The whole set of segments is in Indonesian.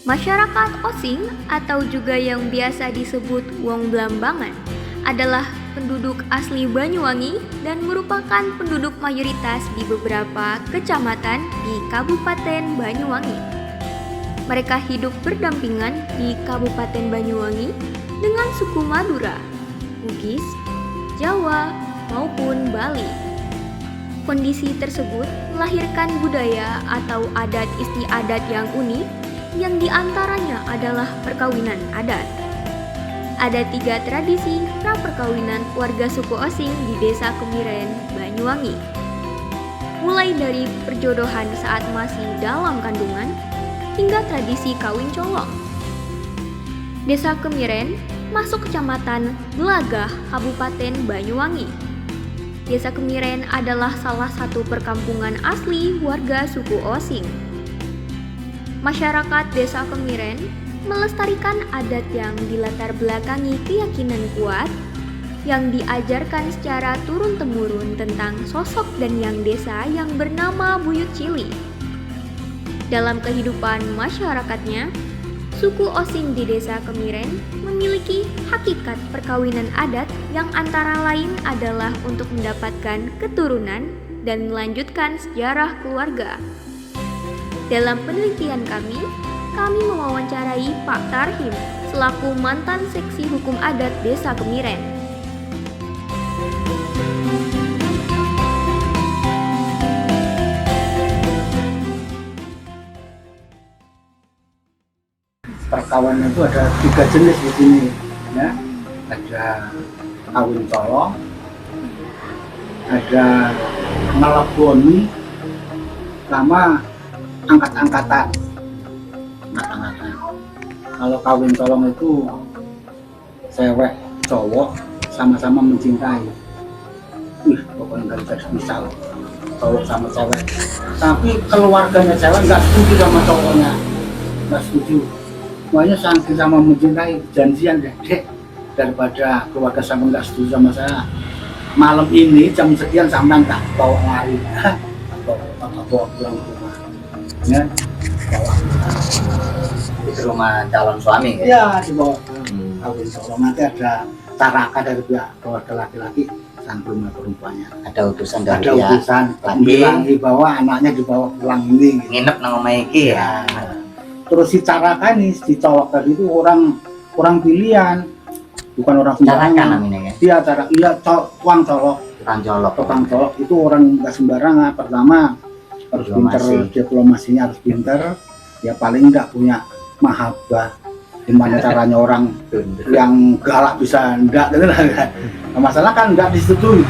Masyarakat Osing atau juga yang biasa disebut Wong Blambangan adalah penduduk asli Banyuwangi dan merupakan penduduk mayoritas di beberapa kecamatan di Kabupaten Banyuwangi. Mereka hidup berdampingan di Kabupaten Banyuwangi dengan suku Madura, Bugis, Jawa, maupun Bali. Kondisi tersebut melahirkan budaya atau adat istiadat yang unik, yang diantaranya adalah perkawinan adat. Ada 3 tradisi pra-perkawinan warga suku Osing di Desa Kemiren, Banyuwangi. Mulai dari perjodohan saat masih dalam kandungan, hingga tradisi kawin colong. Desa Kemiren masuk Kecamatan Gelagah, Kabupaten Banyuwangi. Desa Kemiren adalah salah satu perkampungan asli warga suku Osing. Masyarakat Desa Kemiren melestarikan adat yang dilatar belakangi keyakinan kuat yang diajarkan secara turun-temurun tentang sosok dan yang desa yang bernama Buyut Cili. Dalam kehidupan masyarakatnya, suku Osing di Desa Kemiren memiliki hakikat perkawinan adat yang antara lain adalah untuk mendapatkan keturunan dan melanjutkan sejarah keluarga. Dalam penelitian kami mewawancarai Pak Tarhim selaku mantan seksi hukum adat Desa Kemiren. Perkawinan itu ada 3 jenis di sini, ya. Ada kawin colong, ada ngeleboni, sama angkat-angkatan. Kalau kawin colong itu cewek cowok sama-sama mencintai. Pokoknya nggak bisa misal cowok sama cewek. Tapi keluarganya cewek nggak setuju sama cowoknya, nggak setuju. Makanya saking sama mencintai, janjian deh, daripada keluarga sama nggak setuju sama saya, malam ini jam sekian sampai tak bawa lari, bawa pulang ke rumah, ya, bawa di rumah calon suami. Ya, dibawa kawin colong. Nanti ada carakan dari pihak keluarga laki-laki dan rumah perempuannya. Ada utusan dari Ada pihak utusan laki bilang bahwa anaknya dibawa pulang ini. nginep nang omahe iki ya. Terus si carakan nih, si colok tadi itu orang pilihan, bukan orang Carakan sembarangan. namanya ya. Iya, tukang colok. Tukang colok. Itu orang nggak sembarangan. Pertama harus pinter, diplomasinya harus pinter. Ya paling nggak punya mahabbah. Gimana caranya orang yang galak bisa enggak gitu lah. Nah, masalah kan nggak disetujui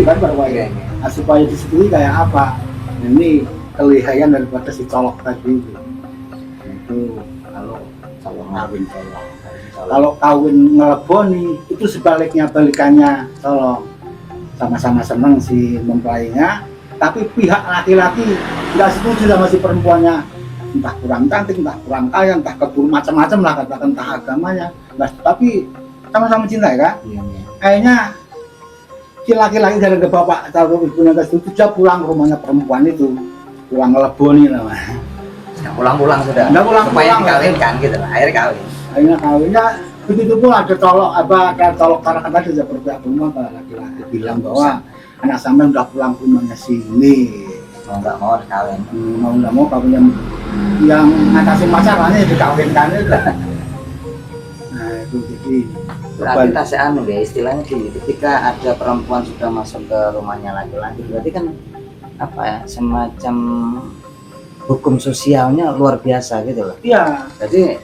kan Pak Wai. Nah, supaya disetujui kayak apa? Ini kelihayan daripada si colok tadi. Itu kalau kawin colong. Kalau kawin ngeleboni itu sebaliknya, balikannya colong. Sama-sama seneng si mempelainya, tapi pihak laki-laki nggak setuju sama si perempuannya, entah kurang cantik, entah kurang kaya, entah keburu macam-macam lah, katakan entah agamanya. Nah, tapi sama-sama cinta ya kan? Iya. Kayaknya si laki-laki dari ke bapak tahu ibunya nggak setuju, dia pulang ke rumahnya perempuan itu, pulang ngeleboni namanya. Nggak pulang-pulang sudah. Nggak pulang-pulang. Supaya dikawinkan gitu lah, akhirnya kawin. Akhirnya kawinnya begitu pun ada colok carakan tadi seperti pihak rumah laki-laki bilang bahwa anak sampean udah pulang ke rumahnya sini. Mau nggak mau harus kawin. Mau nggak mau kawin yang ngatasin masalahnya dikawinkan itu. Nah itu jadi Berarti tasnya anu ya, istilahnya gini, ketika ada perempuan sudah masuk ke rumahnya laki-laki, berarti kan apa ya, semacam hukum sosialnya luar biasa gitu loh. iya. Jadi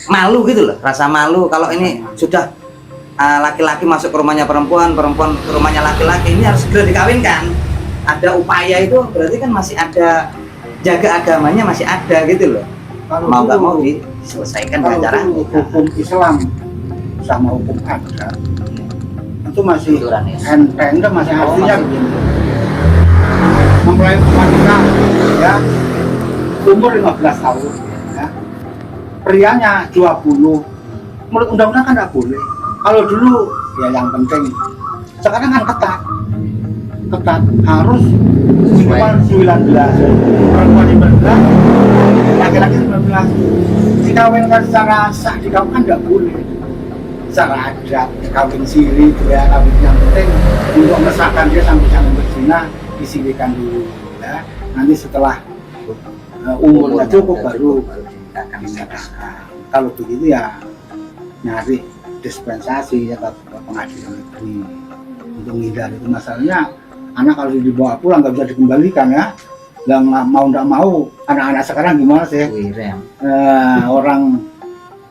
malu gitu loh, rasa malu kalau ini sudah laki-laki masuk ke rumahnya perempuan, perempuan ke rumahnya laki-laki, ini harus segera dikawinkan. Ada upaya itu berarti kan masih ada, jaga agamanya masih ada gitu loh. Kalau Mau nggak mau diselesaikan dengan cara hukum Islam sama hukum adat itu masih aturan ya. enteng, masih artinya masih. begini. Mempelai wanita ya umur 15 tahun ya. Prianya 20. Menurut undang-undang kan nggak boleh. Kalau dulu ya yang penting, sekarang kan ketat. ketat, harus minimal 19, perempuan 15, laki-laki 19. Dikawinkan secara sah, dikawinkan nggak boleh secara adat, kawin siri itu ya, kawin yang penting untuk mengesahkan dia sampai jangan berzina, disirikan dulu ya. Nanti setelah umurnya cukup baru dinikahkan. Kalau begitu ya nyari dispensasi ya ke pengadilan negeri untuk menghindari itu. Masalahnya anak kalau dibawa pulang nggak bisa dikembalikan ya. Yang nggak mau anak-anak sekarang gimana sih? Orang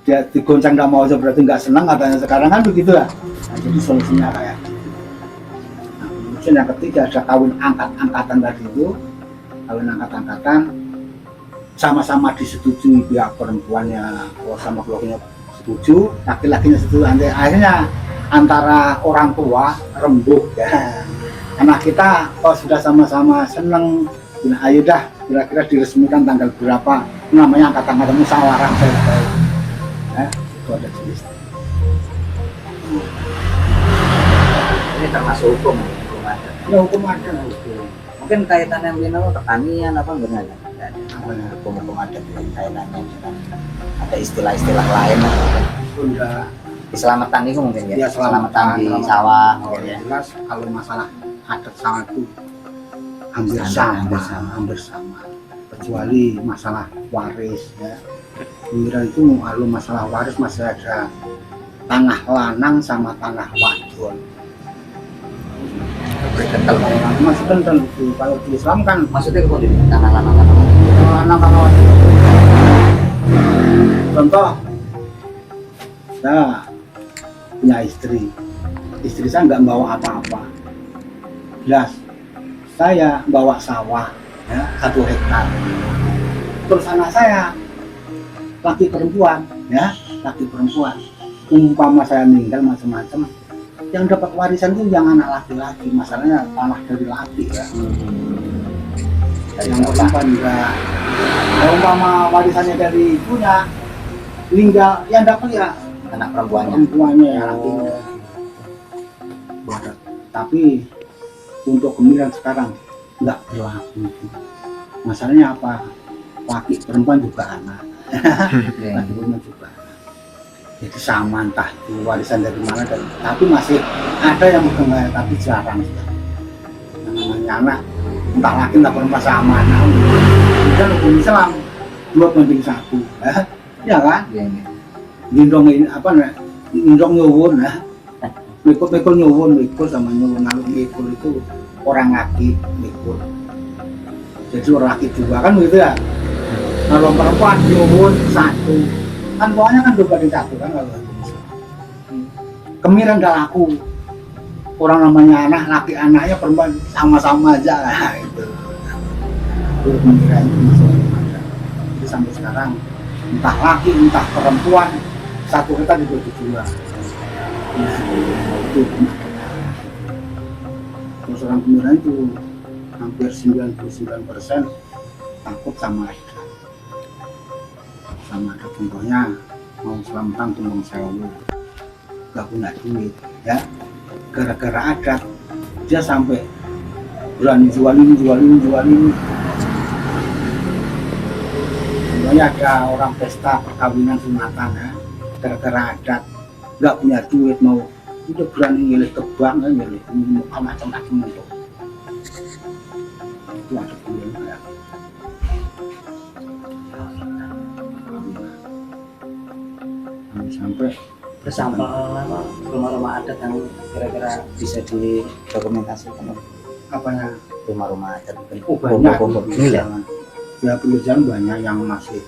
dia digoncang nggak mau aja berarti nggak senang katanya sekarang kan begitu ya. Nah, jadi solusinya kayak gitu. Nah, kemudian yang ketiga ada kawin angkat-angkatan tadi itu. Kawin angkat-angkatan sama-sama disetujui pihak perempuannya sama keluarganya setuju, laki-lakinya setuju, akhirnya antara orang tua rembuh ya. Anak kita kalau sudah sama-sama seneng, ayo dah kira-kira diresmikan tanggal berapa, namanya angkat-angkatan musyawarah ya, itu ada jenis. Ini termasuk hukum ada. Ya hukum ada. Mungkin kaitannya dengan pertanian apa enggak ada? Hukum adat dengan kaitannya dengan ada istilah-istilah lain. Sudah Keselamatan itu mungkin ya. Ya, Keselamatan di sawah oh, ya. Jelas kalau masalah adat sawah itu hampir sama. Kecuali masalah waris ya. Kemudian itu kalau masalah waris masih ada tanah lanang sama tanah wadon. Masih kental itu. Kalau di Islam kan Maksudnya kemudian tanah lanang lanang wadon. Contoh, saya punya istri saya nggak bawa apa-apa. Jelas, saya bawa sawah ya, 1 hektar. Terus anak saya laki perempuan ya, laki perempuan. Umpama saya meninggal macam-macam, yang dapat warisan itu yang anak laki-laki. Masalahnya tanah dari laki ya. Yang perempuan enggak. Kalau umpama warisannya dari ibunya, meninggal yang dapat ya anak perempuannya yang lakinya. Tapi untuk kemilan sekarang nggak berlaku. Masalahnya apa? Laki perempuan juga anak. Laki perempuan juga anak. Jadi sama entah itu warisan dari mana tapi masih ada yang megang, tapi jarang. Yang namanya anak entah laki entah perempuan sama anak. Dan hukum Islam 2:1 ya kan? Gendong ini apa nih? Gendong nyuwun ya. Mikul nyuwun, mikul sama nyuwun. Kalau mikul itu orang laki mikul. Jadi orang laki 2 kan begitu ya. Kalau perempuan nyuwun 1. Kan pokoknya kan 2 banding 1 kan kalau kemiran nggak laku. Orang namanya anak, laki anaknya perempuan sama-sama aja lah itu. Itu kemiran itu masih ada. Jadi sampai sekarang entah laki entah perempuan 1 kita dibagi 2. Nah, itu terus orang kemiran itu hampir 99% takut sama ada contohnya mau selamatan tumbang sewu gak punya duit ya, gara-gara adat dia sampai berani jualin. Contohnya ada orang pesta perkawinan sunatan ya, gara-gara adat nggak punya duit mau udah berani milih ke bank ya, milih macam-macam untuk itu ada duit ya. Sampai bersampel rumah-rumah adat yang kira-kira bisa didokumentasikan apanya rumah-rumah adat banyak ini ya penelitian banyak yang masih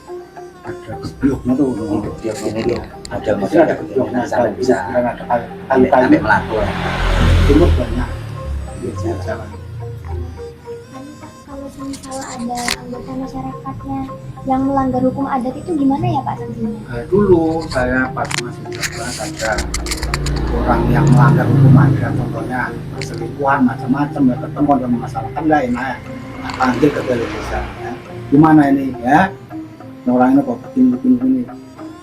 ada gebloknya tuh dia ini dia ada masih ada gebloknya sampai bisa ada sampai melaku itu banyak biasa Kalau misalnya ada anggota masyarakatnya yang melanggar hukum adat itu gimana ya Pak sanksinya? Dulu saya pas masih jelas ada orang yang melanggar hukum adat, contohnya perselingkuhan macam-macam ya, ketemu ada masalah kan nggak enak panggil ke balai desa ya. Gimana ini ya, orang ini kok begini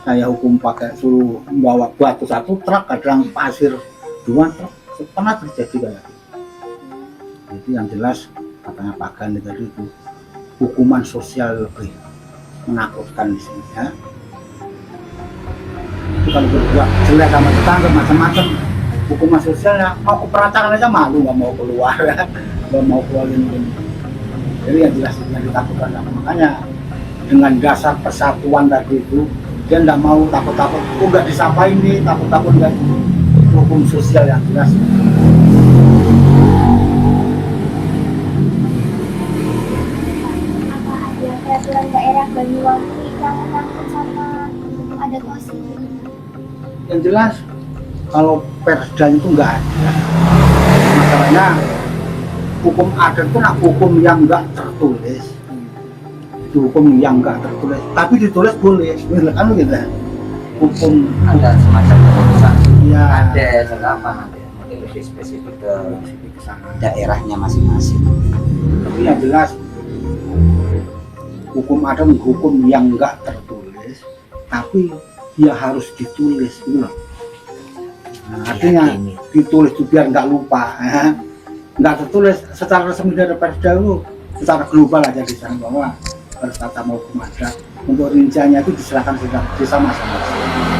saya hukum pakai suruh membawa batu 1 truk, kadang pasir 2 truk, pernah terjadi kayak gitu. Itu yang jelas katanya Pak Gani tadi itu hukuman sosial lebih menakutkan di sini ya. Itu kalau berbuat jelek sama tetangga macam-macam, hukuman sosialnya mau ke perancangan aja malu, nggak mau keluar ya, nggak mau keluarin ini. Jadi yang jelas yang ditakutkan, makanya dengan dasar persatuan tadi itu dia nggak mau takut-takut, nggak disampaikan nih, takut-takut nggak, hukum sosial yang jelas. Apa ada peraturan daerah Banyuwangi yang menangkut sama adat OSIS? Yang jelas kalau perda itu nggak ada. Masalahnya hukum adat itu hukum yang nggak tertulis. Itu hukum yang nggak tertulis, tapi ditulis boleh, kan gitu. Hukum Ada semacam keputusan ya ada apa nanti mungkin lebih spesifik ke sana. daerahnya masing-masing. Tapi yang jelas hukum adat hukum yang nggak tertulis, tapi dia harus ditulis gitu loh. Nah, artinya ditulis itu biar nggak lupa, ya. Nggak tertulis secara resmi dari perda itu secara global aja di sana bahwa harus tata hukum adat. Untuk rinciannya itu diserahkan ke desa masing-masing.